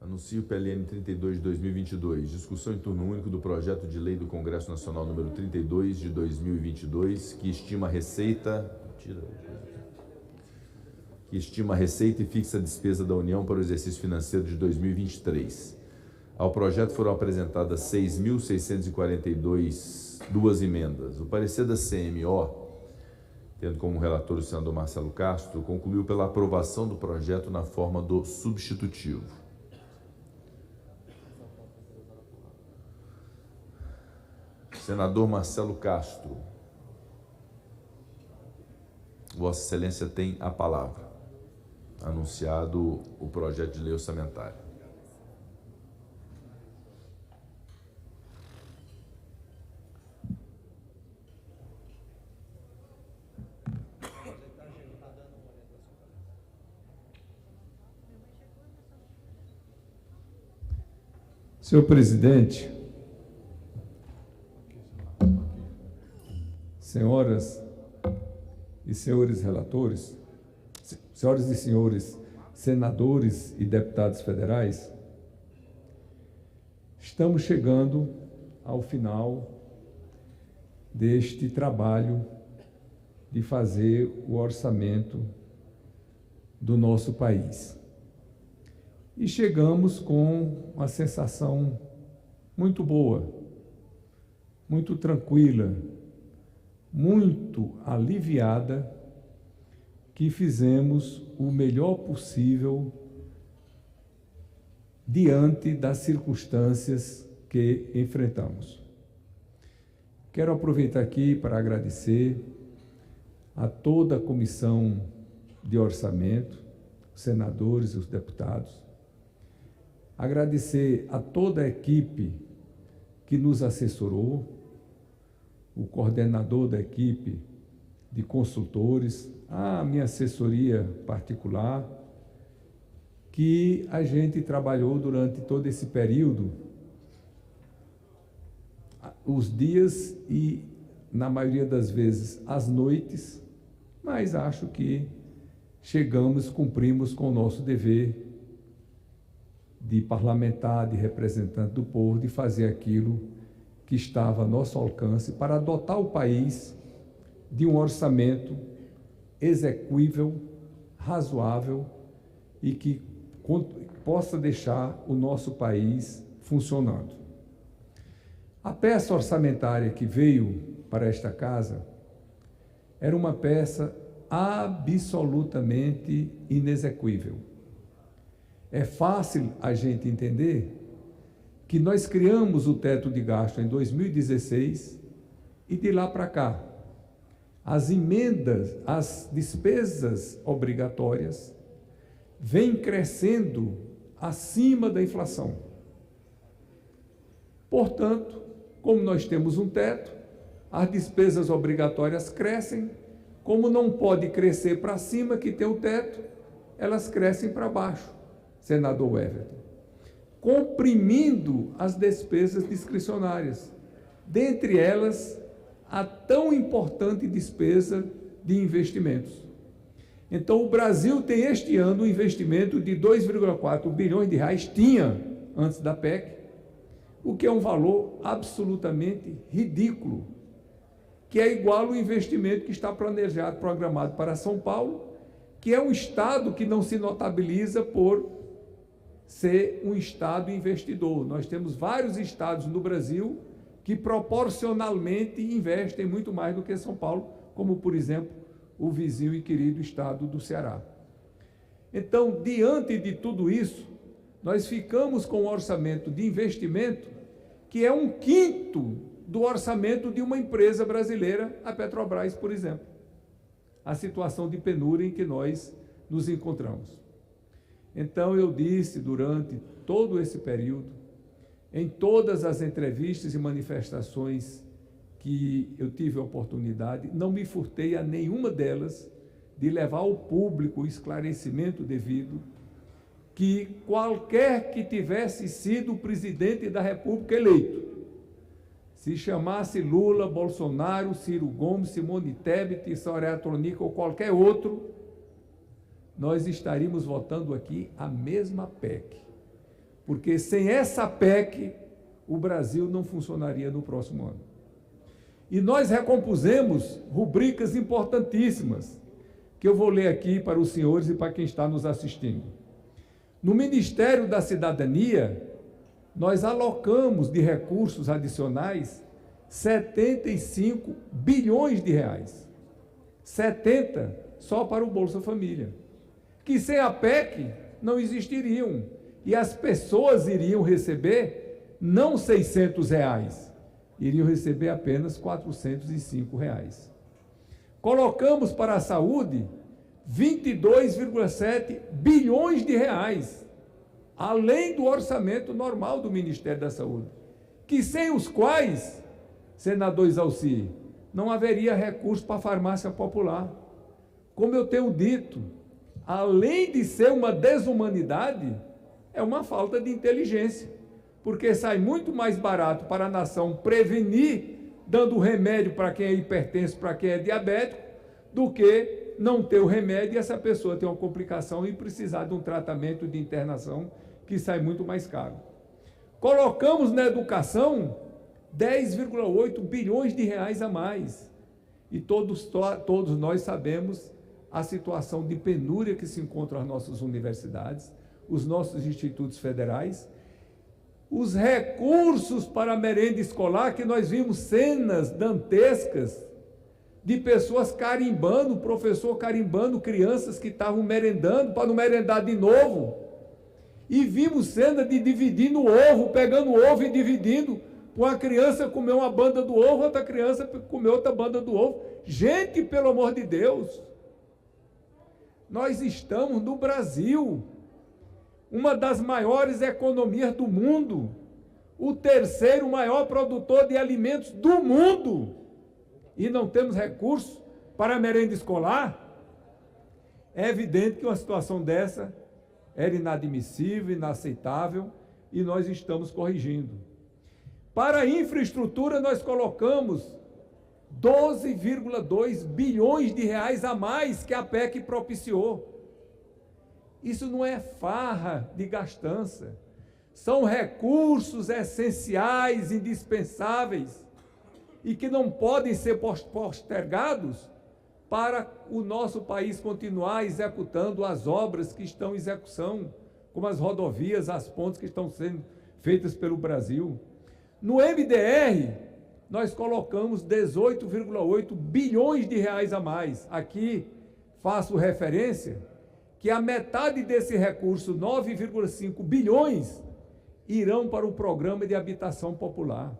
Anuncio o PLN 32 de 2022. Discussão em turno único do projeto de lei do Congresso Nacional número 32 de 2022, que estima a receita e fixa a despesa da União para o exercício financeiro de 2023. Ao projeto foram apresentadas 6.642 emendas. O parecer da CMO, tendo como relator o senador Marcelo Castro, concluiu pela aprovação do projeto na forma do substitutivo. Senador Marcelo Castro, Vossa Excelência tem a palavra. Anunciado o projeto de lei orçamentária. Senhor presidente, senhoras e senhores relatores, senhoras e senhores senadores e deputados federais, estamos chegando ao final deste trabalho de fazer o orçamento do nosso país. E chegamos com uma sensação muito boa, muito tranquila, muito aliviada, que fizemos o melhor possível diante das circunstâncias que enfrentamos. Quero aproveitar aqui para agradecer a toda a comissão de orçamento, os senadores e os deputados, agradecer a toda a equipe que nos assessorou, o coordenador da equipe de consultores, a minha assessoria particular, que a gente trabalhou durante todo esse período, os dias e, na maioria das vezes, as noites, mas acho que cumprimos com o nosso dever de parlamentar, de representante do povo, de fazer aquilo que estava a nosso alcance para dotar o país de um orçamento execuível, razoável e que possa deixar o nosso país funcionando. A peça orçamentária que veio para esta casa era uma peça absolutamente inexequível. É fácil a gente entender que nós criamos o teto de gasto em 2016 e de lá para cá, as emendas, as despesas obrigatórias vêm crescendo acima da inflação. Portanto, como nós temos um teto, as despesas obrigatórias crescem, como não pode crescer para cima, que tem o teto, elas crescem para baixo, senador Everton, comprimindo as despesas discricionárias, dentre elas a tão importante despesa de investimentos. Então, o Brasil tem este ano um investimento de 2,4 bilhões de reais, tinha antes da PEC, o que é um valor absolutamente ridículo, que é igual ao investimento que está planejado, programado para São Paulo, que é um estado que não se notabiliza por ser um estado investidor. Nós temos vários estados no Brasil que proporcionalmente investem muito mais do que São Paulo, como, por exemplo, o vizinho e querido estado do Ceará. Então, diante de tudo isso, nós ficamos com um orçamento de investimento que é 1/5 do orçamento de uma empresa brasileira, a Petrobras, por exemplo. A situação de penúria em que nós nos encontramos. Então, eu disse durante todo esse período, em todas as entrevistas e manifestações que eu tive a oportunidade, não me furtei a nenhuma delas de levar ao público o esclarecimento devido, que qualquer que tivesse sido presidente da República eleito, se chamasse Lula, Bolsonaro, Ciro Gomes, Simone Tebet, Soraya Tronic ou qualquer outro, nós estaríamos votando aqui a mesma PEC. porque sem essa PEC, o Brasil não funcionaria no próximo ano. E nós recompusemos rubricas importantíssimas, que eu vou ler aqui para os senhores e para quem está nos assistindo. No Ministério da Cidadania, nós alocamos de recursos adicionais 75 bilhões de reais. 70 só para o Bolsa Família, que sem a PEC não existiriam. E as pessoas iriam receber não R$600, iriam receber apenas R$405. Colocamos para a saúde 22,7 bilhões de reais, além do orçamento normal do Ministério da Saúde, que sem os quais, senador Isalci, não haveria recurso para a farmácia popular. Como eu tenho dito, além de ser uma desumanidade, é uma falta de inteligência, porque sai muito mais barato para a nação prevenir, dando remédio para quem é hipertenso, para quem é diabético, do que não ter o remédio e essa pessoa ter uma complicação e precisar de um tratamento de internação que sai muito mais caro. Colocamos na educação 10,8 bilhões de reais a mais. E todos nós sabemos a situação de penúria que se encontra as nossas universidades, os nossos institutos federais, os recursos para a merenda escolar, que nós vimos cenas dantescas de pessoas carimbando, professor carimbando crianças que estavam merendando para não merendar de novo. E vimos cena de dividindo o ovo, pegando o ovo e dividindo. Uma criança comeu uma banda do ovo, outra criança comeu outra banda do ovo. Gente, pelo amor de Deus, nós estamos no Brasil, uma das maiores economias do mundo, o terceiro maior produtor de alimentos do mundo, e não temos recursos para a merenda escolar. É evidente que uma situação dessa era inadmissível, inaceitável, e nós estamos corrigindo. Para a infraestrutura, nós colocamos 12,2 bilhões de reais a mais que a PEC propiciou. Isso não é farra de gastança, são recursos essenciais, indispensáveis, e que não podem ser postergados para o nosso país continuar executando as obras que estão em execução, como as rodovias, as pontes que estão sendo feitas pelo Brasil. No MDR, nós colocamos 18,8 bilhões de reais a mais. Aqui faço referência que a metade desse recurso, 9,5 bilhões, irão para o programa de habitação popular.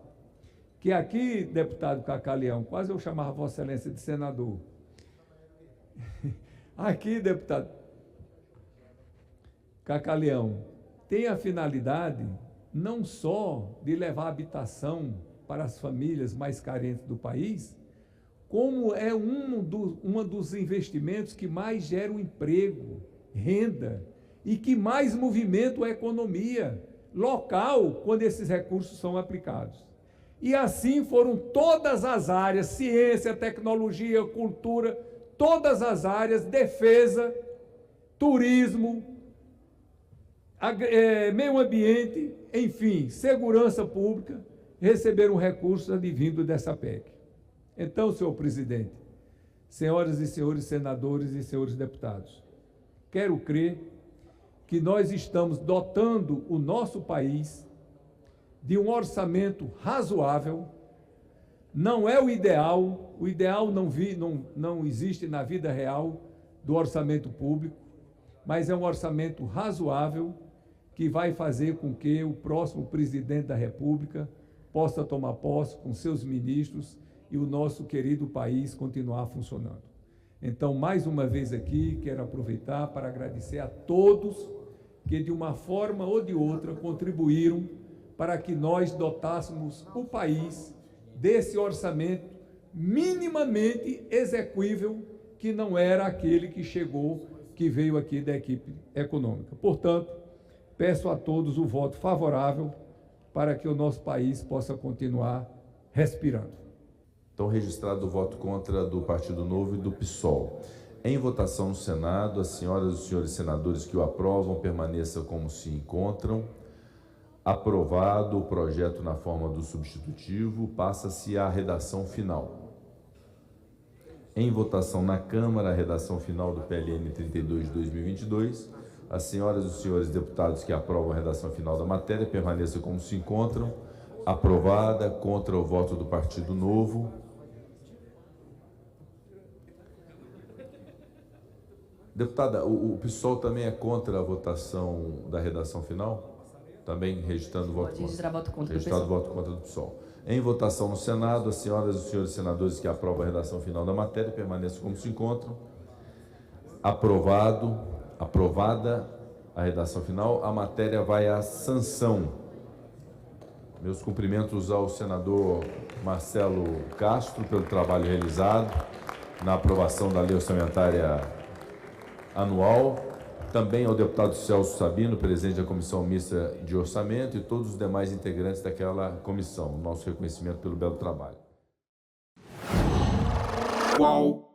Que aqui, deputado Cacá Leão, quase eu chamava Vossa Excelência de senador. Aqui, deputado Cacá Leão, tem a finalidade não só de levar habitação para as famílias mais carentes do país, como é um dos investimentos que mais geram emprego, renda, e que mais movimenta a economia local quando esses recursos são aplicados. E assim foram todas as áreas, ciência, tecnologia, cultura, todas as áreas, defesa, turismo, meio ambiente, enfim, segurança pública, receberam recursos advindo dessa PEC. Então, senhor presidente, senhoras e senhores senadores e senhores deputados, quero crer que nós estamos dotando o nosso país de um orçamento razoável. Não é o ideal não existe na vida real do orçamento público, mas é um orçamento razoável que vai fazer com que o próximo presidente da República possa tomar posse com seus ministros e o nosso querido país continuar funcionando. Então, mais uma vez aqui, quero aproveitar para agradecer a todos que, de uma forma ou de outra, contribuíram para que nós dotássemos o país desse orçamento minimamente execuível, que não era aquele que chegou, que veio aqui da equipe econômica. Portanto, peço a todos o voto favorável para que o nosso país possa continuar respirando. Então, registrado o voto contra do Partido Novo e do PSOL. Em votação no Senado, as senhoras e os senhores senadores que o aprovam permaneçam como se encontram. Aprovado o projeto na forma do substitutivo, passa-se à redação final. Em votação na Câmara, a redação final do PLN 32 de 2022. As senhoras e os senhores deputados que aprovam a redação final da matéria permaneçam como se encontram. Aprovada, contra o voto do Partido Novo. Deputada, o PSOL também é contra a votação da redação final? Também registrando o voto contra. Registrar voto contra Registrado o voto contra do PSOL. Em votação no Senado, as senhoras e os senhores senadores que aprovam a redação final da matéria permaneçam como se encontram. Aprovada a redação final, a matéria vai à sanção. Meus cumprimentos ao senador Marcelo Castro pelo trabalho realizado na aprovação da Lei Orçamentária Anual. Também ao deputado Celso Sabino, presidente da Comissão Mista de Orçamento, e todos os demais integrantes daquela comissão. Nosso reconhecimento pelo belo trabalho. Qual?